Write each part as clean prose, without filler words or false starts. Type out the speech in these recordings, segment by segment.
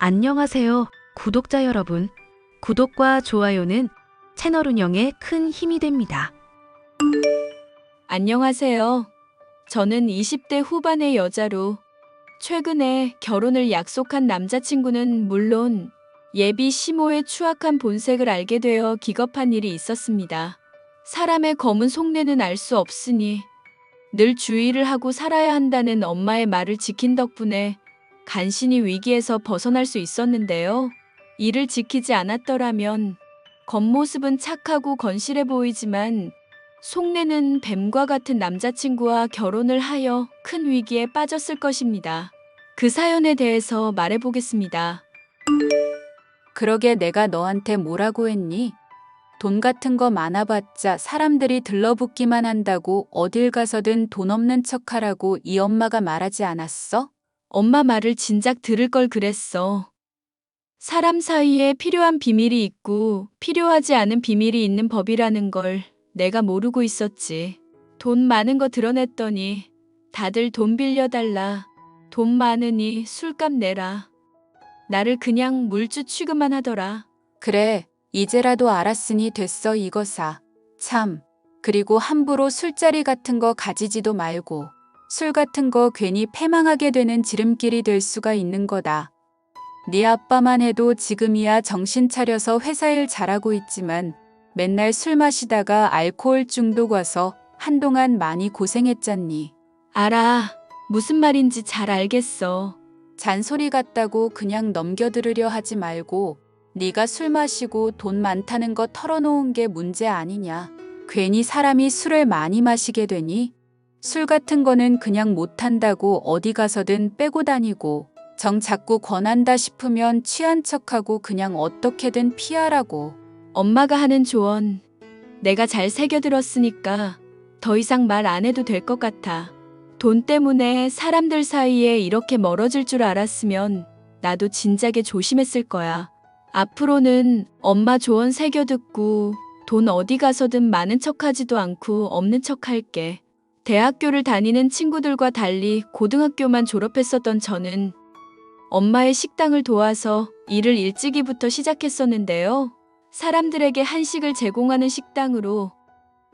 안녕하세요, 구독자 여러분. 구독과 좋아요는 채널 운영에 큰 힘이 됩니다. 안녕하세요. 저는 20대 후반의 여자로 최근에 결혼을 약속한 남자친구는 물론 예비 시모의 추악한 본색을 알게 되어 기겁한 일이 있었습니다. 사람의 검은 속내는 알 수 없으니 늘 주의를 하고 살아야 한다는 엄마의 말을 지킨 덕분에 간신히 위기에서 벗어날 수 있었는데요. 이를 지키지 않았더라면 겉모습은 착하고 건실해 보이지만 속내는 뱀과 같은 남자친구와 결혼을 하여 큰 위기에 빠졌을 것입니다. 그 사연에 대해서 말해보겠습니다. 그러게 내가 너한테 뭐라고 했니? 돈 같은 거 많아봤자 사람들이 들러붙기만 한다고 어딜 가서든 돈 없는 척하라고 이 엄마가 말하지 않았어? 엄마 말을 진작 들을 걸 그랬어. 사람 사이에 필요한 비밀이 있고 필요하지 않은 비밀이 있는 법이라는 걸 내가 모르고 있었지. 돈 많은 거 드러냈더니 다들 돈 빌려달라. 돈 많으니 술값 내라. 나를 그냥 물주 취급만 하더라. 그래, 이제라도 알았으니 됐어 이거사. 참, 그리고 함부로 술자리 같은 거 가지지도 말고 술 같은 거 괜히 패망하게 되는 지름길이 될 수가 있는 거다. 네 아빠만 해도 지금이야 정신 차려서 회사 일 잘하고 있지만 맨날 술 마시다가 알코올 중독 와서 한동안 많이 고생했잖니. 알아. 무슨 말인지 잘 알겠어. 잔소리 같다고 그냥 넘겨들으려 하지 말고 네가 술 마시고 돈 많다는 거 털어놓은 게 문제 아니냐. 괜히 사람이 술을 많이 마시게 되니 술 같은 거는 그냥 못한다고 어디 가서든 빼고 다니고 정 자꾸 권한다 싶으면 취한 척하고 그냥 어떻게든 피하라고. 엄마가 하는 조언 내가 잘 새겨들었으니까 더 이상 말 안 해도 될 것 같아. 돈 때문에 사람들 사이에 이렇게 멀어질 줄 알았으면 나도 진작에 조심했을 거야. 앞으로는 엄마 조언 새겨듣고 돈 어디 가서든 많은 척하지도 않고 없는 척할게. 대학교를 다니는 친구들과 달리 고등학교만 졸업했었던 저는 엄마의 식당을 도와서 일을 일찍이부터 시작했었는데요. 사람들에게 한식을 제공하는 식당으로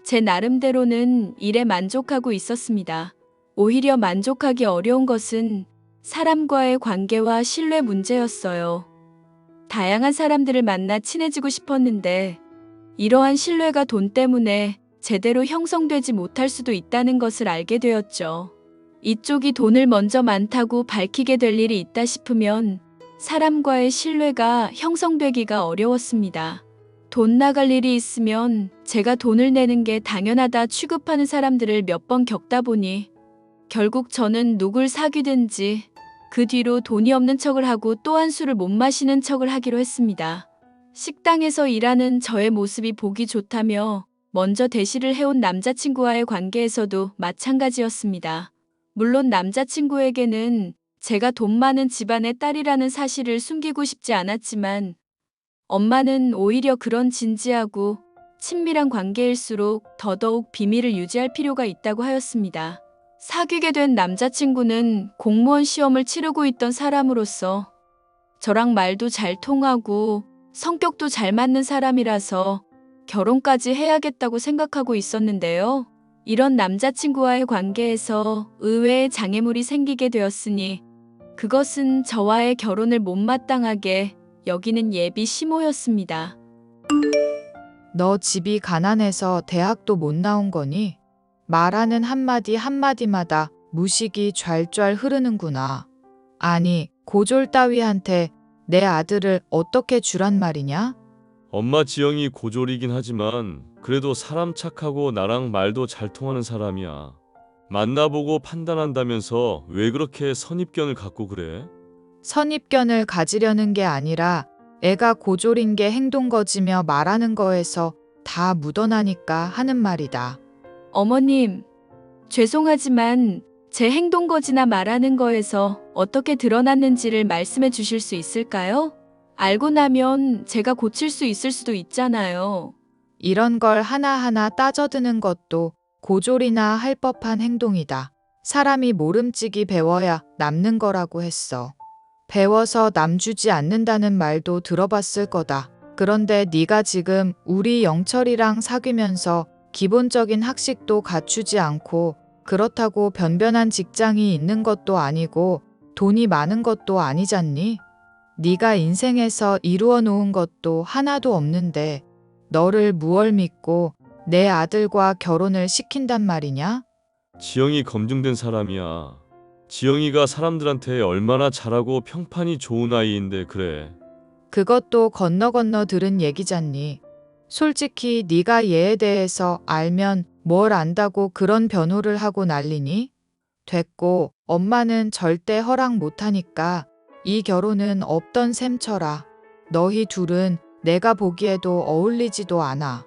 제 나름대로는 일에 만족하고 있었습니다. 오히려 만족하기 어려운 것은 사람과의 관계와 신뢰 문제였어요. 다양한 사람들을 만나 친해지고 싶었는데 이러한 신뢰가 돈 때문에 제대로 형성되지 못할 수도 있다는 것을 알게 되었죠. 이쪽이 돈을 먼저 많다고 밝히게 될 일이 있다 싶으면 사람과의 신뢰가 형성되기가 어려웠습니다. 돈 나갈 일이 있으면 제가 돈을 내는 게 당연하다 취급하는 사람들을 몇 번 겪다 보니 결국 저는 누굴 사귀든지 그 뒤로 돈이 없는 척을 하고 또한 술을 못 마시는 척을 하기로 했습니다. 식당에서 일하는 저의 모습이 보기 좋다며 먼저 대시를 해온 남자친구와의 관계에서도 마찬가지였습니다. 물론 남자친구에게는 제가 돈 많은 집안의 딸이라는 사실을 숨기고 싶지 않았지만 엄마는 오히려 그런 진지하고 친밀한 관계일수록 더더욱 비밀을 유지할 필요가 있다고 하였습니다. 사귀게 된 남자친구는 공무원 시험을 치르고 있던 사람으로서 저랑 말도 잘 통하고 성격도 잘 맞는 사람이라서 결혼까지 해야겠다고 생각하고 있었는데요. 이런 남자친구와의 관계에서 의외의 장애물이 생기게 되었으니 그것은 저와의 결혼을 못마땅하게 여기는 예비 시모였습니다. 너 집이 가난해서 대학도 못 나온 거니? 말하는 한마디 한마디마다 무식이 좔좔 흐르는구나. 아니, 고졸 따위한테 내 아들을 어떻게 주란 말이냐? 엄마 지영이 고졸이긴 하지만 그래도 사람 착하고 나랑 말도 잘 통하는 사람이야. 만나보고 판단한다면서 왜 그렇게 선입견을 갖고 그래? 선입견을 가지려는 게 아니라 애가 고졸인 게 행동거지며 말하는 거에서 다 묻어나니까 하는 말이다. 어머님, 죄송하지만 제 행동거지나 말하는 거에서 어떻게 드러났는지를 말씀해 주실 수 있을까요? 알고 나면 제가 고칠 수 있을 수도 있잖아요. 이런 걸 하나하나 따져드는 것도 고졸이나 할 법한 행동이다. 사람이 모름지기 배워야 남는 거라고 했어. 배워서 남 주지 않는다는 말도 들어봤을 거다. 그런데 네가 지금 우리 영철이랑 사귀면서 기본적인 학식도 갖추지 않고 그렇다고 변변한 직장이 있는 것도 아니고 돈이 많은 것도 아니잖니? 네가 인생에서 이루어 놓은 것도 하나도 없는데 너를 무얼 믿고 내 아들과 결혼을 시킨단 말이냐? 지영이 검증된 사람이야. 지영이가 사람들한테 얼마나 잘하고 평판이 좋은 아이인데 그래. 그것도 건너 들은 얘기잖니. 솔직히 네가 얘에 대해서 알면 뭘 안다고 그런 변호를 하고 난리니? 됐고 엄마는 절대 허락 못하니까 이 결혼은 없던 셈 쳐라. 너희 둘은 내가 보기에도 어울리지도 않아.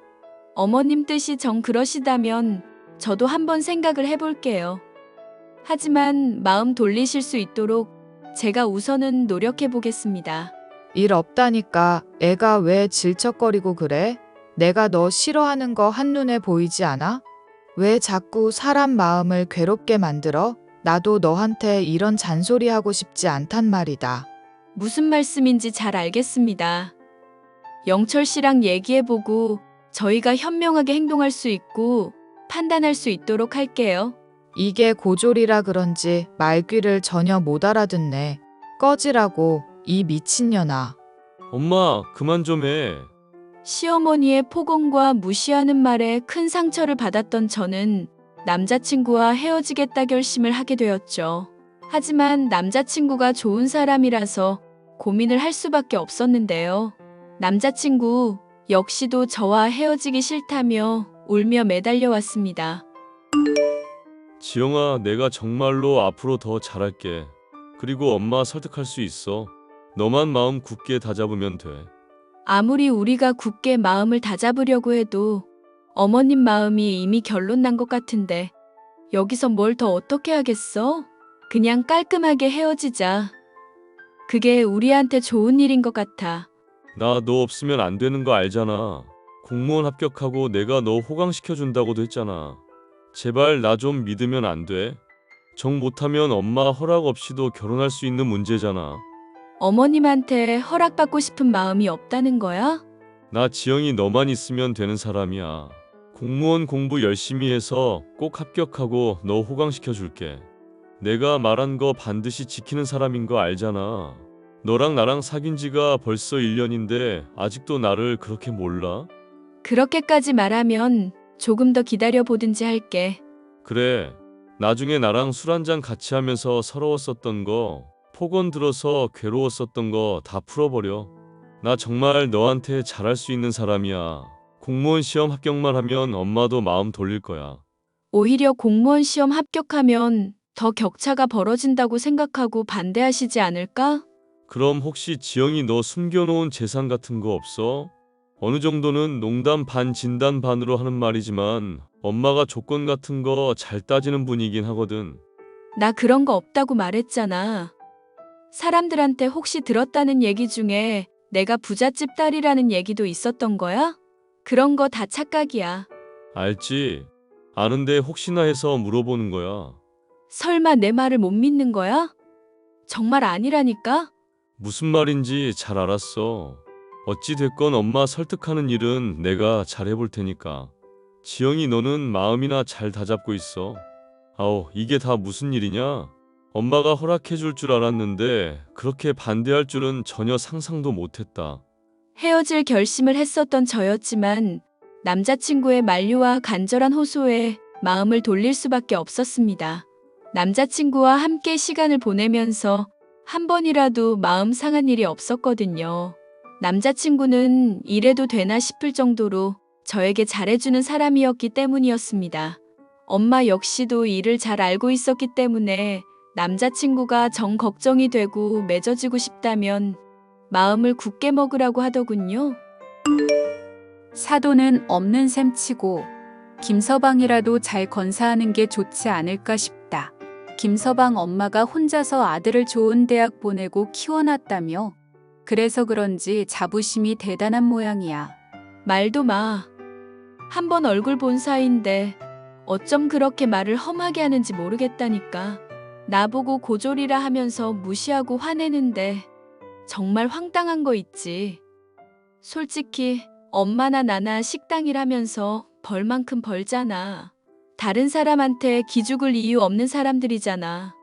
어머님 뜻이 정 그러시다면 저도 한번 생각을 해볼게요. 하지만 마음 돌리실 수 있도록 제가 우선은 노력해 보겠습니다. 일 없다니까 애가 왜 질척거리고 그래? 내가 너 싫어하는 거 한눈에 보이지 않아? 왜 자꾸 사람 마음을 괴롭게 만들어? 나도 너한테 이런 잔소리 하고 싶지 않단 말이다. 무슨 말씀인지 잘 알겠습니다. 영철 씨랑 얘기해보고 저희가 현명하게 행동할 수 있고 판단할 수 있도록 할게요. 이게 고졸이라 그런지 말귀를 전혀 못 알아듣네. 꺼지라고 이 미친년아. 엄마, 그만 좀 해. 시어머니의 폭언과 무시하는 말에 큰 상처를 받았던 저는 남자친구와 헤어지겠다 결심을 하게 되었죠. 하지만 남자친구가 좋은 사람이라서 고민을 할 수밖에 없었는데요. 남자친구 역시도 저와 헤어지기 싫다며 울며 매달려 왔습니다. 지영아, 내가 정말로 앞으로 더 잘할게. 그리고 엄마 설득할 수 있어. 너만 마음 굳게 다잡으면 돼. 아무리 우리가 굳게 마음을 다잡으려고 해도 어머님 마음이 이미 결론 난 것 같은데 여기서 뭘 더 어떻게 하겠어? 그냥 깔끔하게 헤어지자. 그게 우리한테 좋은 일인 것 같아. 나 너 없으면 안 되는 거 알잖아. 공무원 합격하고 내가 너 호강시켜준다고도 했잖아. 제발 나 좀 믿으면 안 돼? 정 못하면 엄마 허락 없이도 결혼할 수 있는 문제잖아. 어머님한테 허락받고 싶은 마음이 없다는 거야? 나 지영이 너만 있으면 되는 사람이야. 공무원 공부 열심히 해서 꼭 합격하고 너 호강시켜줄게. 내가 말한 거 반드시 지키는 사람인 거 알잖아. 너랑 나랑 사귄 지가 벌써 1년인데 아직도 나를 그렇게 몰라? 그렇게까지 말하면 조금 더 기다려 보든지 할게. 그래. 나중에 나랑 술 한잔 같이 하면서 서러웠었던 거, 폭언 들어서 괴로웠었던 거 다 풀어버려. 나 정말 너한테 잘할 수 있는 사람이야. 공무원 시험 합격만 하면 엄마도 마음 돌릴 거야. 오히려 공무원 시험 합격하면 더 격차가 벌어진다고 생각하고 반대하시지 않을까? 그럼 혹시 지영이 너 숨겨놓은 재산 같은 거 없어? 어느 정도는 농담 반 진담 반으로 하는 말이지만 엄마가 조건 같은 거 잘 따지는 분이긴 하거든. 나 그런 거 없다고 말했잖아. 사람들한테 혹시 들었다는 얘기 중에 내가 부잣집 딸이라는 얘기도 있었던 거야? 그런 거 다 착각이야. 알지? 아는데 혹시나 해서 물어보는 거야. 설마 내 말을 못 믿는 거야? 정말 아니라니까? 무슨 말인지 잘 알았어. 어찌 됐건 엄마 설득하는 일은 내가 잘 해볼 테니까. 지영이 너는 마음이나 잘 다잡고 있어. 아우, 이게 다 무슨 일이냐? 엄마가 허락해줄 줄 알았는데 그렇게 반대할 줄은 전혀 상상도 못했다. 헤어질 결심을 했었던 저였지만 남자친구의 만류와 간절한 호소에 마음을 돌릴 수밖에 없었습니다. 남자친구와 함께 시간을 보내면서 한 번이라도 마음 상한 일이 없었거든요. 남자친구는 이래도 되나 싶을 정도로 저에게 잘해주는 사람이었기 때문이었습니다. 엄마 역시도 이를 잘 알고 있었기 때문에 남자친구가 정 걱정이 되고 맺어지고 싶다면 마음을 굳게 먹으라고 하더군요. 사돈은 없는 셈 치고 김서방이라도 잘 건사하는 게 좋지 않을까 싶다. 김서방 엄마가 혼자서 아들을 좋은 대학 보내고 키워놨다며. 그래서 그런지 자부심이 대단한 모양이야. 말도 마. 한 번 얼굴 본 사이인데 어쩜 그렇게 말을 험하게 하는지 모르겠다니까. 나보고 고졸이라 하면서 무시하고 화내는데 정말 황당한 거 있지. 솔직히 엄마나 나나 식당 일하면서 벌만큼 벌잖아. 다른 사람한테 기죽을 이유 없는 사람들이잖아.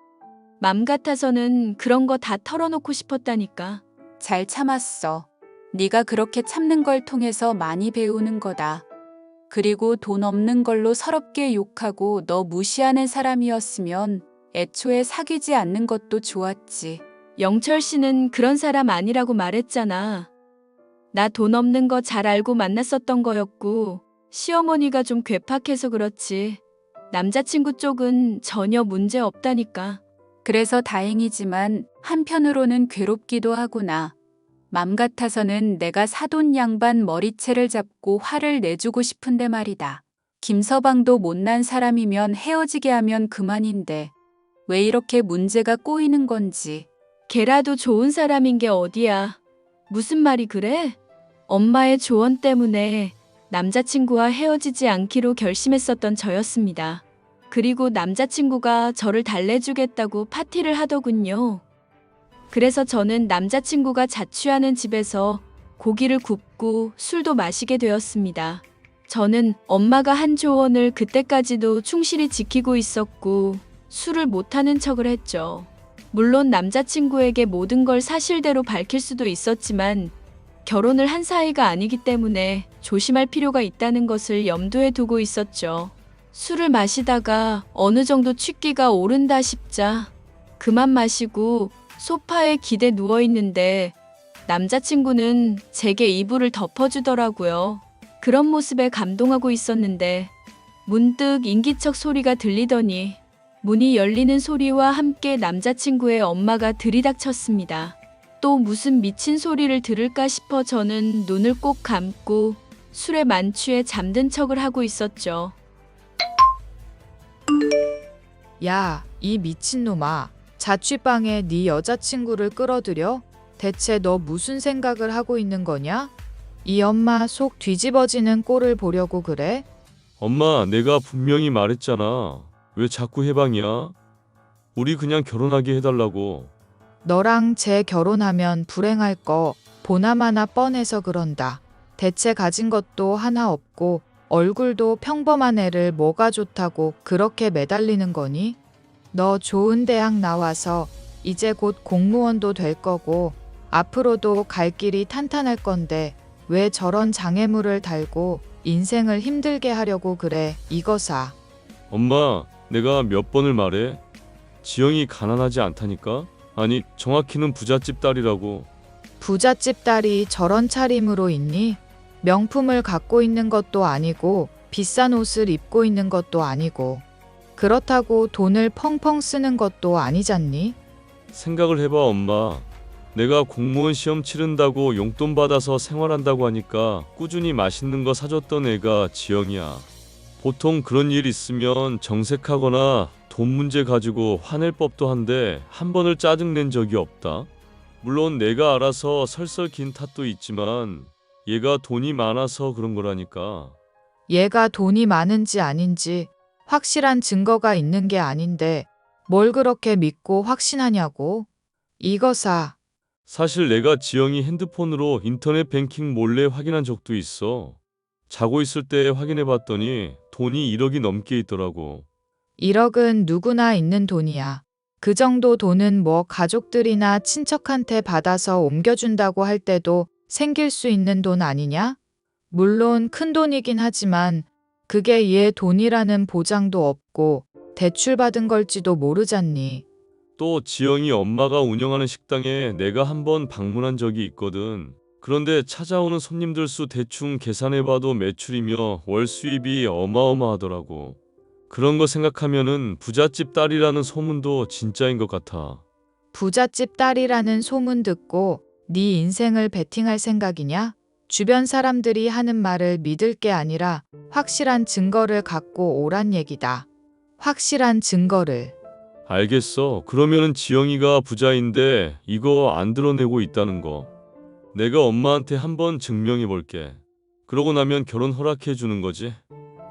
맘 같아서는 그런 거 다 털어놓고 싶었다니까. 잘 참았어. 네가 그렇게 참는 걸 통해서 많이 배우는 거다. 그리고 돈 없는 걸로 서럽게 욕하고 너 무시하는 사람이었으면 애초에 사귀지 않는 것도 좋았지. 영철 씨는 그런 사람 아니라고 말했잖아. 나 돈 없는 거 잘 알고 만났었던 거였고, 시어머니가 좀 괴팍해서 그렇지. 남자친구 쪽은 전혀 문제 없다니까. 그래서 다행이지만 한편으로는 괴롭기도 하구나. 맘 같아서는 내가 사돈 양반 머리채를 잡고 화를 내주고 싶은데 말이다. 김서방도 못난 사람이면 헤어지게 하면 그만인데 왜 이렇게 문제가 꼬이는 건지. 걔라도 좋은 사람인 게 어디야. 무슨 말이 그래? 엄마의 조언 때문에 남자친구와 헤어지지 않기로 결심했었던 저였습니다. 그리고 남자친구가 저를 달래주겠다고 파티를 하더군요. 그래서 저는 남자친구가 자취하는 집에서 고기를 굽고 술도 마시게 되었습니다. 저는 엄마가 한 조언을 그때까지도 충실히 지키고 있었고 술을 못하는 척을 했죠. 물론 남자친구에게 모든 걸 사실대로 밝힐 수도 있었지만 결혼을 한 사이가 아니기 때문에 조심할 필요가 있다는 것을 염두에 두고 있었죠. 술을 마시다가 어느 정도 취기가 오른다 싶자 그만 마시고 소파에 기대 누워있는데 남자친구는 제게 이불을 덮어주더라고요. 그런 모습에 감동하고 있었는데 문득 인기척 소리가 들리더니 문이 열리는 소리와 함께 남자친구의 엄마가 들이닥쳤습니다. 또 무슨 미친 소리를 들을까 싶어 저는 눈을 꼭 감고 술에 만취해 잠든 척을 하고 있었죠. 야, 이 미친놈아. 자취방에 네 여자친구를 끌어들여? 대체 너 무슨 생각을 하고 있는 거냐? 이 엄마 속 뒤집어지는 꼴을 보려고 그래? 엄마, 내가 분명히 말했잖아. 왜 자꾸 해방이야? 우리 그냥 결혼하게 해달라고. 너랑 쟤 결혼하면 불행할 거 보나마나 뻔해서 그런다. 대체 가진 것도 하나 없고 얼굴도 평범한 애를 뭐가 좋다고 그렇게 매달리는 거니? 너 좋은 대학 나와서 이제 곧 공무원도 될 거고 앞으로도 갈 길이 탄탄할 건데 왜 저런 장애물을 달고 인생을 힘들게 하려고 그래, 이거사. 엄마, 내가 몇 번을 말해? 지영이 가난하지 않다니까? 아니, 정확히는 부잣집 딸이라고. 부잣집 딸이 저런 차림으로 있니? 명품을 갖고 있는 것도 아니고 비싼 옷을 입고 있는 것도 아니고 그렇다고 돈을 펑펑 쓰는 것도 아니잖니? 생각을 해봐, 엄마. 내가 공무원 시험 치른다고 용돈 받아서 생활한다고 하니까 꾸준히 맛있는 거 사줬던 애가 지영이야. 보통 그런 일 있으면 정색하거나 돈 문제 가지고 화낼 법도 한데 한 번을 짜증낸 적이 없다. 물론 내가 알아서 설설 긴 탓도 있지만 얘가 돈이 많아서 그런 거라니까. 얘가 돈이 많은지 아닌지 확실한 증거가 있는 게 아닌데 뭘 그렇게 믿고 확신하냐고? 이거사. 사실 내가 지영이 핸드폰으로 인터넷 뱅킹 몰래 확인한 적도 있어. 자고 있을 때 확인해 봤더니 돈이 1억이 넘게 있더라고. 1억은 누구나 있는 돈이야. 그 정도 돈은 뭐 가족들이나 친척한테 받아서 옮겨준다고 할 때도 생길 수 있는 돈 아니냐? 물론 큰 돈이긴 하지만 그게 얘 돈이라는 보장도 없고 대출받은 걸지도 모르잖니. 또 지영이 엄마가 운영하는 식당에 내가 한번 방문한 적이 있거든. 그런데 찾아오는 손님들 수 대충 계산해봐도 매출이며 월 수입이 어마어마하더라고. 그런 거 생각하면은 부잣집 딸이라는 소문도 진짜인 것 같아. 부잣집 딸이라는 소문 듣고 네 인생을 베팅할 생각이냐? 주변 사람들이 하는 말을 믿을 게 아니라 확실한 증거를 갖고 오란 얘기다. 확실한 증거를. 알겠어. 그러면은 지영이가 부자인데 이거 안 드러내고 있다는 거. 내가 엄마한테 한번 증명해 볼게. 그러고 나면 결혼 허락해 주는 거지.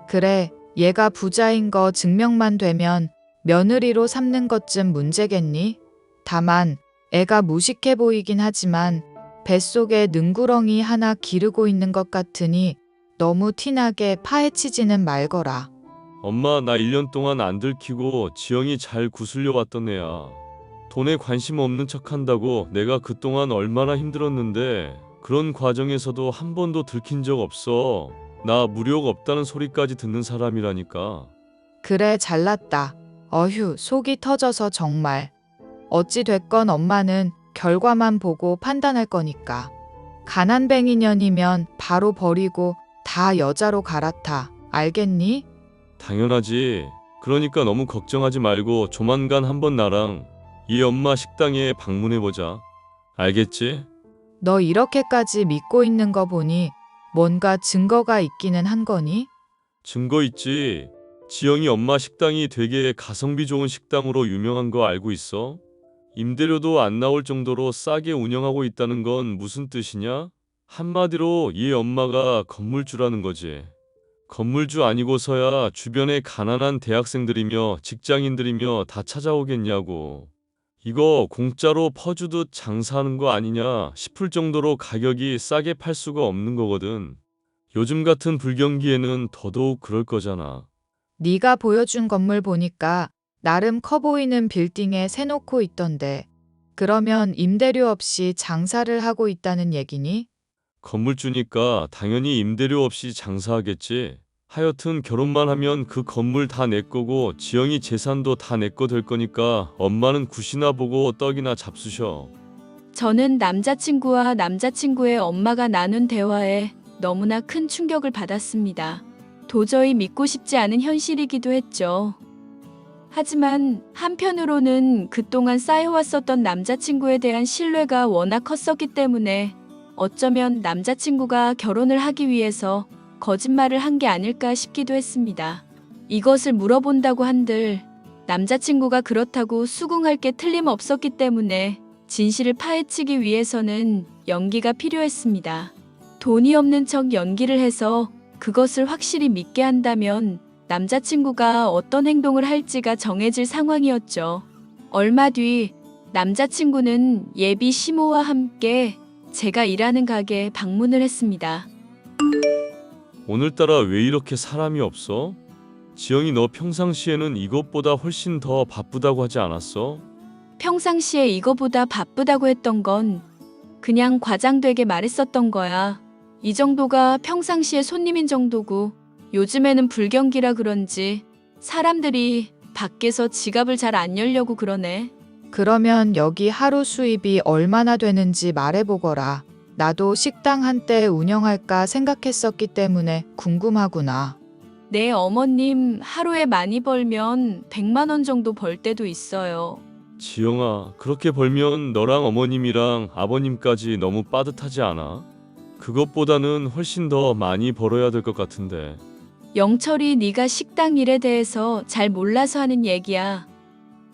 그래, 얘가 부자인 거 증명만 되면 며느리로 삼는 것쯤 문제겠니? 다만 애가 무식해 보이긴 하지만 뱃속에 능구렁이 하나 기르고 있는 것 같으니 너무 티나게 파헤치지는 말거라. 엄마, 나 1년 동안 안 들키고 지영이 잘 구슬려 왔던 애야. 돈에 관심 없는 척한다고 내가 그동안 얼마나 힘들었는데 그런 과정에서도 한 번도 들킨 적 없어. 나 무력 없다는 소리까지 듣는 사람이라니까. 그래, 잘났다. 어휴, 속이 터져서 정말. 어찌 됐건 엄마는 결과만 보고 판단할 거니까. 가난뱅이년이면 바로 버리고 다 여자로 갈아타. 알겠니? 당연하지. 그러니까 너무 걱정하지 말고 조만간 한번 나랑 이 엄마 식당에 방문해보자. 알겠지? 너 이렇게까지 믿고 있는 거 보니 뭔가 증거가 있기는 한 거니? 증거 있지. 지영이 엄마 식당이 되게 가성비 좋은 식당으로 유명한 거 알고 있어? 임대료도 안 나올 정도로 싸게 운영하고 있다는 건 무슨 뜻이냐? 한마디로 이 엄마가 건물주라는 거지. 건물주 아니고서야 주변에 가난한 대학생들이며 직장인들이며 다 찾아오겠냐고. 이거 공짜로 퍼주듯 장사하는 거 아니냐 싶을 정도로 가격이 싸게 팔 수가 없는 거거든. 요즘 같은 불경기에는 더더욱 그럴 거잖아. 네가 보여준 건물 보니까 나름 커 보이는 빌딩에 세놓고 있던데 그러면 임대료 없이 장사를 하고 있다는 얘기니? 건물주니까 당연히 임대료 없이 장사하겠지. 하여튼 결혼만 하면 그 건물 다 내 거고 지영이 재산도 다 내 거 될 거니까 엄마는 굿이나 보고 떡이나 잡수셔. 저는 남자친구와 남자친구의 엄마가 나눈 대화에 너무나 큰 충격을 받았습니다. 도저히 믿고 싶지 않은 현실이기도 했죠. 하지만 한편으로는 그동안 쌓여왔었던 남자친구에 대한 신뢰가 워낙 컸었기 때문에 어쩌면 남자친구가 결혼을 하기 위해서 거짓말을 한 게 아닐까 싶기도 했습니다. 이것을 물어본다고 한들 남자친구가 그렇다고 수긍할 게 틀림없었기 때문에 진실을 파헤치기 위해서는 연기가 필요했습니다. 돈이 없는 척 연기를 해서 그것을 확실히 믿게 한다면 남자친구가 어떤 행동을 할지가 정해질 상황이었죠. 얼마 뒤 남자친구는 예비 시모와 함께 제가 일하는 가게에 방문을 했습니다. 오늘따라 왜 이렇게 사람이 없어? 지영이 너 평상시에는 이것보다 훨씬 더 바쁘다고 하지 않았어? 평상시에 이거보다 바쁘다고 했던 건 그냥 과장되게 말했었던 거야. 이 정도가 평상시에 손님인 정도고 요즘에는 불경기라 그런지 사람들이 밖에서 지갑을 잘 안 열려고 그러네. 그러면 여기 하루 수입이 얼마나 되는지 말해보거라. 나도 식당 한때 운영할까 생각했었기 때문에 궁금하구나. 네, 어머님 하루에 많이 벌면 100만 원 정도 벌 때도 있어요. 지영아, 그렇게 벌면 너랑 어머님이랑 아버님까지 너무 빠듯하지 않아? 그것보다는 훨씬 더 많이 벌어야 될 것 같은데. 영철이 네가 식당 일에 대해서 잘 몰라서 하는 얘기야.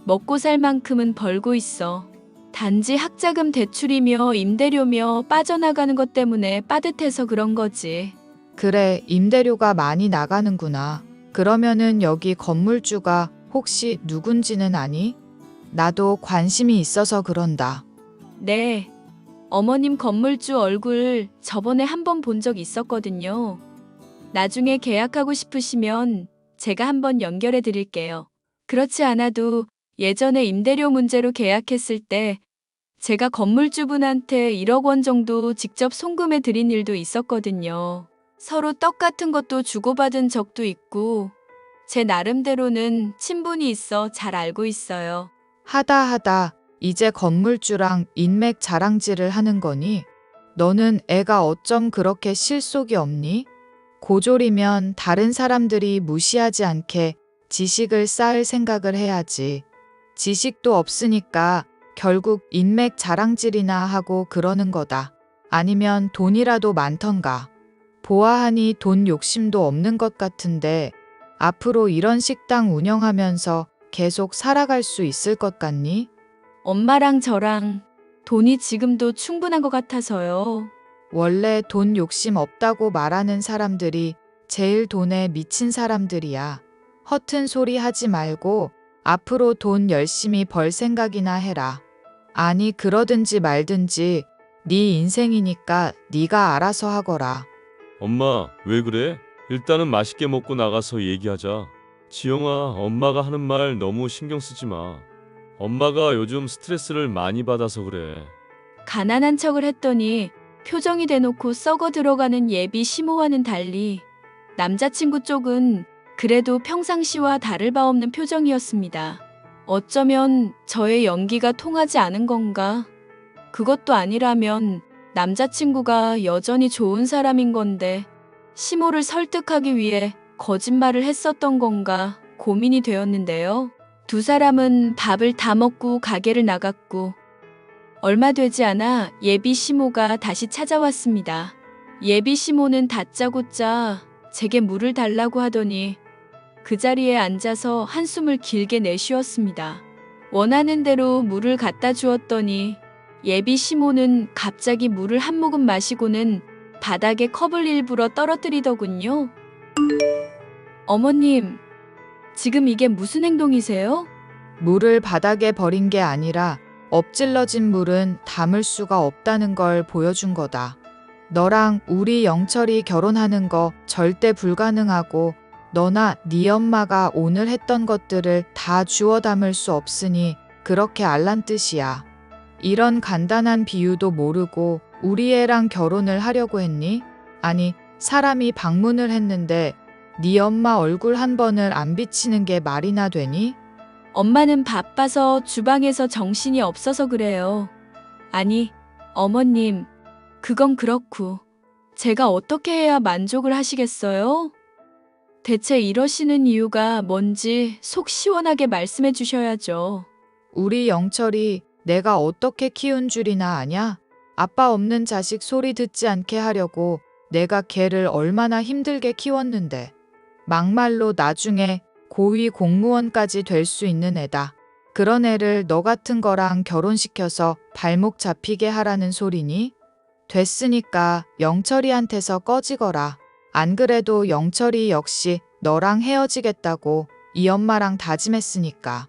먹고 살 만큼은 벌고 있어. 단지 학자금 대출이며 임대료며 빠져나가는 것 때문에 빠듯해서 그런 거지. 그래, 임대료가 많이 나가는구나. 그러면은 여기 건물주가 혹시 누군지는 아니? 나도 관심이 있어서 그런다. 네. 어머님 건물주 얼굴 저번에 한번 본 적 있었거든요. 나중에 계약하고 싶으시면 제가 한번 연결해 드릴게요. 그렇지 않아도 예전에 임대료 문제로 계약했을 때 제가 건물주분한테 1억 원 정도 직접 송금해 드린 일도 있었거든요. 서로 떡 같은 것도 주고받은 적도 있고 제 나름대로는 친분이 있어 잘 알고 있어요. 하다 이제 건물주랑 인맥 자랑질을 하는 거니? 너는 애가 어쩜 그렇게 실속이 없니? 고졸이면 다른 사람들이 무시하지 않게 지식을 쌓을 생각을 해야지. 지식도 없으니까 결국 인맥 자랑질이나 하고 그러는 거다. 아니면 돈이라도 많던가. 보아하니 돈 욕심도 없는 것 같은데 앞으로 이런 식당 운영하면서 계속 살아갈 수 있을 것 같니? 엄마랑 저랑 돈이 지금도 충분한 것 같아서요. 원래 돈 욕심 없다고 말하는 사람들이 제일 돈에 미친 사람들이야. 허튼 소리 하지 말고 앞으로 돈 열심히 벌 생각이나 해라. 아니 그러든지 말든지 네 인생이니까 네가 알아서 하거라. 엄마, 왜 그래? 일단은 맛있게 먹고 나가서 얘기하자. 지영아, 엄마가 하는 말 너무 신경 쓰지 마. 엄마가 요즘 스트레스를 많이 받아서 그래. 가난한 척을 했더니 표정이 대놓고 썩어 들어가는 예비 시모와는 달리 남자친구 쪽은 그래도 평상시와 다를 바 없는 표정이었습니다. 어쩌면 저의 연기가 통하지 않은 건가? 그것도 아니라면 남자친구가 여전히 좋은 사람인 건데 시모를 설득하기 위해 거짓말을 했었던 건가 고민이 되었는데요. 두 사람은 밥을 다 먹고 가게를 나갔고 얼마 되지 않아 예비 시모가 다시 찾아왔습니다. 예비 시모는 다짜고짜 제게 물을 달라고 하더니 그 자리에 앉아서 한숨을 길게 내쉬었습니다. 원하는 대로 물을 갖다 주었더니 예비 시모는 갑자기 물을 한 모금 마시고는 바닥에 컵을 일부러 떨어뜨리더군요. 어머님, 지금 이게 무슨 행동이세요? 물을 바닥에 버린 게 아니라 엎질러진 물은 담을 수가 없다는 걸 보여준 거다. 너랑 우리 영철이 결혼하는 거 절대 불가능하고 너나 네 엄마가 오늘 했던 것들을 다 주워 담을 수 없으니 그렇게 알란 뜻이야. 이런 간단한 비유도 모르고 우리 애랑 결혼을 하려고 했니? 아니, 사람이 방문을 했는데 네 엄마 얼굴 한 번을 안 비치는 게 말이나 되니? 엄마는 바빠서 주방에서 정신이 없어서 그래요. 아니, 어머님, 그건 그렇고 제가 어떻게 해야 만족을 하시겠어요? 대체 이러시는 이유가 뭔지 속 시원하게 말씀해 주셔야죠. 우리 영철이 내가 어떻게 키운 줄이나 아냐? 아빠 없는 자식 소리 듣지 않게 하려고 내가 걔를 얼마나 힘들게 키웠는데. 막말로 나중에 고위 공무원까지 될 수 있는 애다. 그런 애를 너 같은 거랑 결혼시켜서 발목 잡히게 하라는 소리니? 됐으니까 영철이한테서 꺼지거라. 안 그래도 영철이 역시 너랑 헤어지겠다고 이 엄마랑 다짐했으니까.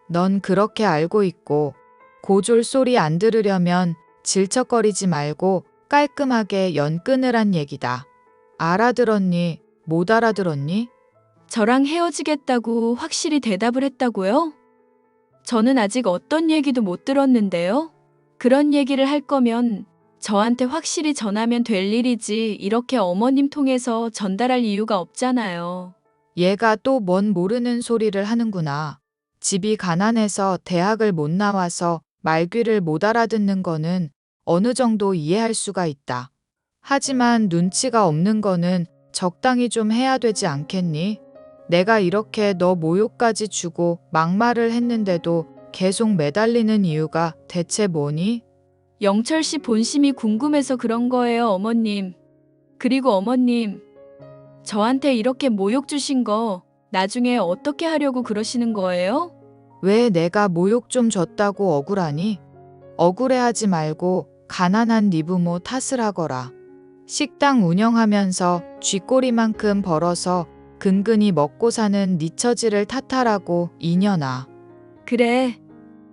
넌 그렇게 알고 있고 고졸 소리 안 들으려면 질척거리지 말고 깔끔하게 연 끊으란 얘기다. 알아들었니? 못 알아들었니? 저랑 헤어지겠다고 확실히 대답을 했다고요? 저는 아직 어떤 얘기도 못 들었는데요. 그런 얘기를 할 거면 저한테 확실히 전하면 될 일이지 이렇게 어머님 통해서 전달할 이유가 없잖아요. 얘가 또 뭔 모르는 소리를 하는구나. 집이 가난해서 대학을 못 나와서 말귀를 못 알아듣는 거는 어느 정도 이해할 수가 있다. 하지만 눈치가 없는 거는 적당히 좀 해야 되지 않겠니? 내가 이렇게 너 모욕까지 주고 막말을 했는데도 계속 매달리는 이유가 대체 뭐니? 영철 씨 본심이 궁금해서 그런 거예요, 어머님. 그리고 어머님, 저한테 이렇게 모욕 주신 거 나중에 어떻게 하려고 그러시는 거예요? 왜 내가 모욕 좀 줬다고 억울하니? 억울해하지 말고 가난한 네 부모 탓을 하거라. 식당 운영하면서 쥐꼬리만큼 벌어서 근근히 먹고 사는 네 처지를 탓하라고 이년아. 그래,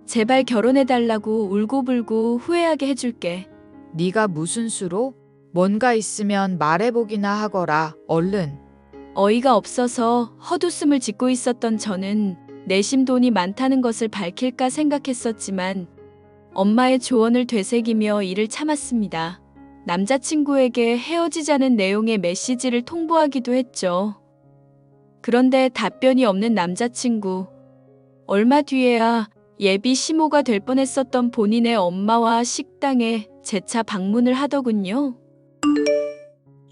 제발 결혼해달라고 울고불고 후회하게 해줄게. 네가 무슨 수로? 뭔가 있으면 말해보기나 하거라. 얼른. 어이가 없어서 헛웃음을 짓고 있었던 저는 내심 돈이 많다는 것을 밝힐까 생각했었지만 엄마의 조언을 되새기며 이를 참았습니다. 남자친구에게 헤어지자는 내용의 메시지를 통보하기도 했죠. 그런데 답변이 없는 남자친구. 얼마 뒤에야 예비 시모가 될 뻔했었던 본인의 엄마와 식당에 재차 방문을 하더군요.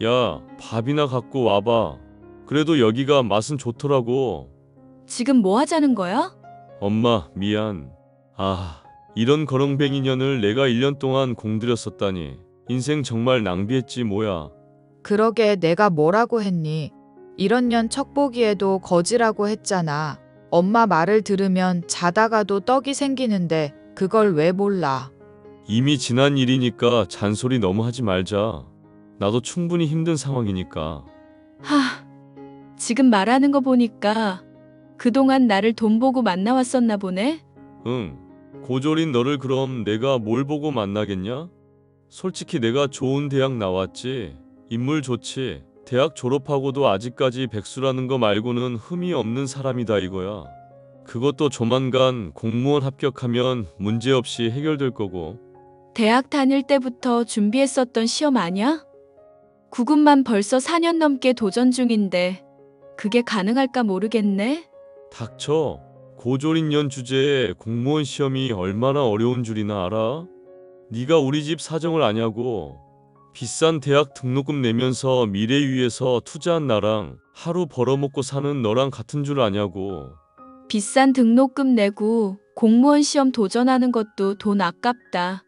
야, 밥이나 갖고 와봐. 그래도 여기가 맛은 좋더라고. 지금 뭐 하자는 거야? 엄마, 미안. 아, 이런 거렁뱅이 년을 내가 1년 동안 공들였었다니. 인생 정말 낭비했지 뭐야. 그러게 내가 뭐라고 했니? 이런 년 척보기에도 거지라고 했잖아. 엄마 말을 들으면 자다가도 떡이 생기는데 그걸 왜 몰라? 이미 지난 일이니까 잔소리 너무 하지 말자. 나도 충분히 힘든 상황이니까. 지금 말하는 거 보니까 그동안 나를 돈 보고 만나왔었나 보네? 응. 고졸인 너를 그럼 내가 뭘 보고 만나겠냐? 솔직히 내가 좋은 대학 나왔지. 인물 좋지. 대학 졸업하고도 아직까지 백수라는 거 말고는 흠이 없는 사람이다 이거야. 그것도 조만간 공무원 합격하면 문제없이 해결될 거고. 대학 다닐 때부터 준비했었던 시험 아냐? 구급만 벌써 4년 넘게 도전 중인데 그게 가능할까 모르겠네? 닥쳐. 고졸인년 주제에 공무원 시험이 얼마나 어려운 줄이나 알아? 네가 우리 집 사정을 아냐고. 비싼 대학 등록금 내면서 미래 위해서 투자한 나랑 하루 벌어먹고 사는 너랑 같은 줄 아냐고. 비싼 등록금 내고 공무원 시험 도전하는 것도 돈 아깝다.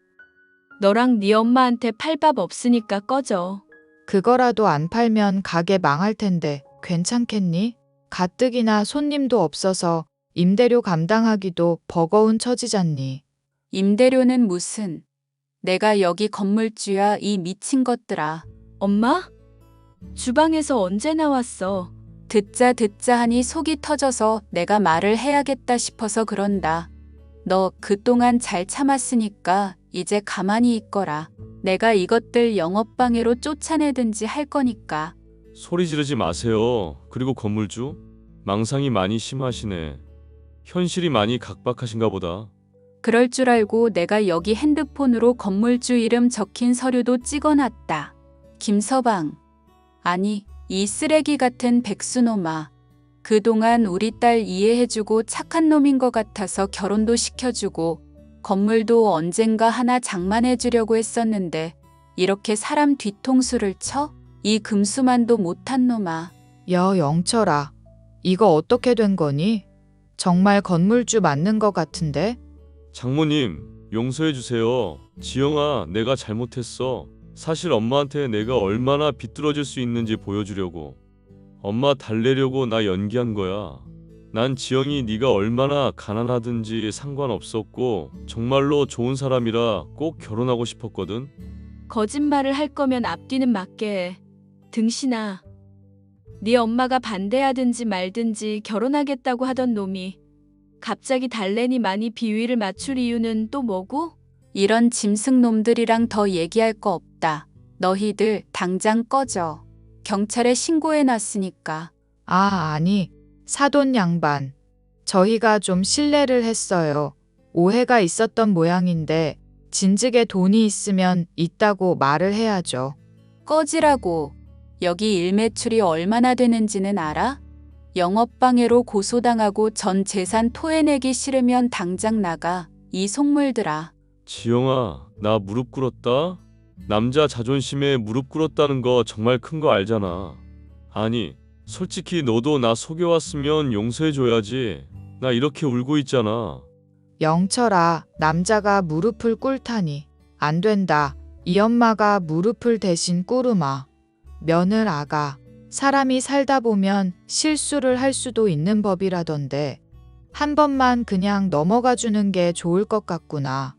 너랑 네 엄마한테 팔 밥 없으니까 꺼져. 그거라도 안 팔면 가게 망할 텐데 괜찮겠니? 가뜩이나 손님도 없어서 임대료 감당하기도 버거운 처지잖니. 임대료는 무슨. 내가 여기 건물주야 이 미친 것들아. 엄마? 주방에서 언제 나왔어? 듣자 하니 속이 터져서 내가 말을 해야겠다 싶어서 그런다. 너 그동안 잘 참았으니까 이제 가만히 있거라. 내가 이것들 영업방해로 쫓아내든지 할 거니까. 소리 지르지 마세요. 그리고 건물주? 망상이 많이 심하시네. 현실이 많이 각박하신가 보다. 그럴 줄 알고 내가 여기 핸드폰으로 건물주 이름 적힌 서류도 찍어놨다. 김서방. 아니, 이 쓰레기 같은 백수놈아. 그동안 우리 딸 이해해주고 착한 놈인 것 같아서 결혼도 시켜주고 건물도 언젠가 하나 장만해주려고 했었는데 이렇게 사람 뒤통수를 쳐? 이 금수만도 못한 놈아. 영철아, 이거 어떻게 된 거니? 정말 건물주 맞는 것 같은데? 장모님, 용서해 주세요. 지영아, 내가 잘못했어. 사실 엄마한테 내가 얼마나 비뚤어질 수 있는지 보여주려고. 엄마 달래려고 나 연기한 거야. 난 지영이 네가 얼마나 가난하든지 상관없었고 정말로 좋은 사람이라 꼭 결혼하고 싶었거든. 거짓말을 할 거면 앞뒤는 맞게 해. 등신아. 네 엄마가 반대하든지 말든지 결혼하겠다고 하던 놈이 갑자기 달래니 많이 비위를 맞출 이유는 또 뭐고? 이런 짐승놈들이랑 더 얘기할 거 없다. 너희들 당장 꺼져. 경찰에 신고해놨으니까. 아니, 사돈 양반. 저희가 좀 실례를 했어요. 오해가 있었던 모양인데 진즉에 돈이 있으면 있다고 말을 해야죠. 꺼지라고. 여기 일매출이 얼마나 되는지는 알아? 영업방해로 고소당하고 전 재산 토해내기 싫으면 당장 나가. 이 속물들아. 지영아, 나 무릎 꿇었다? 남자 자존심에 무릎 꿇었다는 거 정말 큰 거 알잖아. 아니, 솔직히 너도 나 속여왔으면 용서해줘야지. 나 이렇게 울고 있잖아. 영철아, 남자가 무릎을 꿇다니. 안 된다. 이 엄마가 무릎을 대신 꿇으마. 며느라가. 사람이 살다 보면 실수를 할 수도 있는 법이라던데. 한 번만 그냥 넘어가 주는 게 좋을 것 같구나.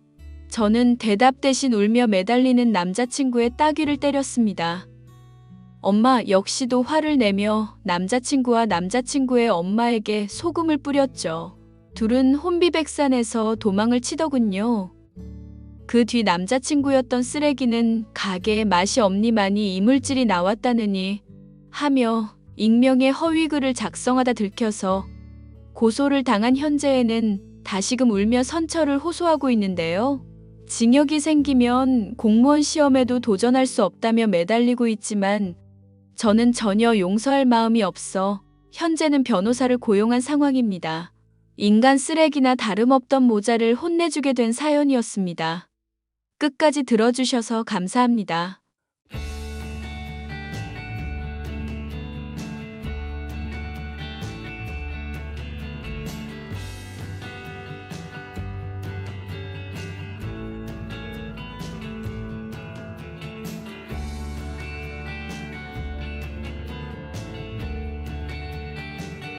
저는 대답 대신 울며 매달리는 남자친구의 따귀를 때렸습니다. 엄마 역시도 화를 내며 남자친구와 남자친구의 엄마에게 소금을 뿌렸죠. 둘은 혼비백산에서 도망을 치더군요. 그 뒤 남자친구였던 쓰레기는 가게에 맛이 없니만이 이물질이 나왔다느니 하며 익명의 허위글을 작성하다 들켜서 고소를 당한 현재에는 다시금 울며 선처를 호소하고 있는데요. 징역이 생기면 공무원 시험에도 도전할 수 없다며 매달리고 있지만 저는 전혀 용서할 마음이 없어 현재는 변호사를 고용한 상황입니다. 인간 쓰레기나 다름없던 모자를 혼내주게 된 사연이었습니다. 끝까지 들어주셔서 감사합니다.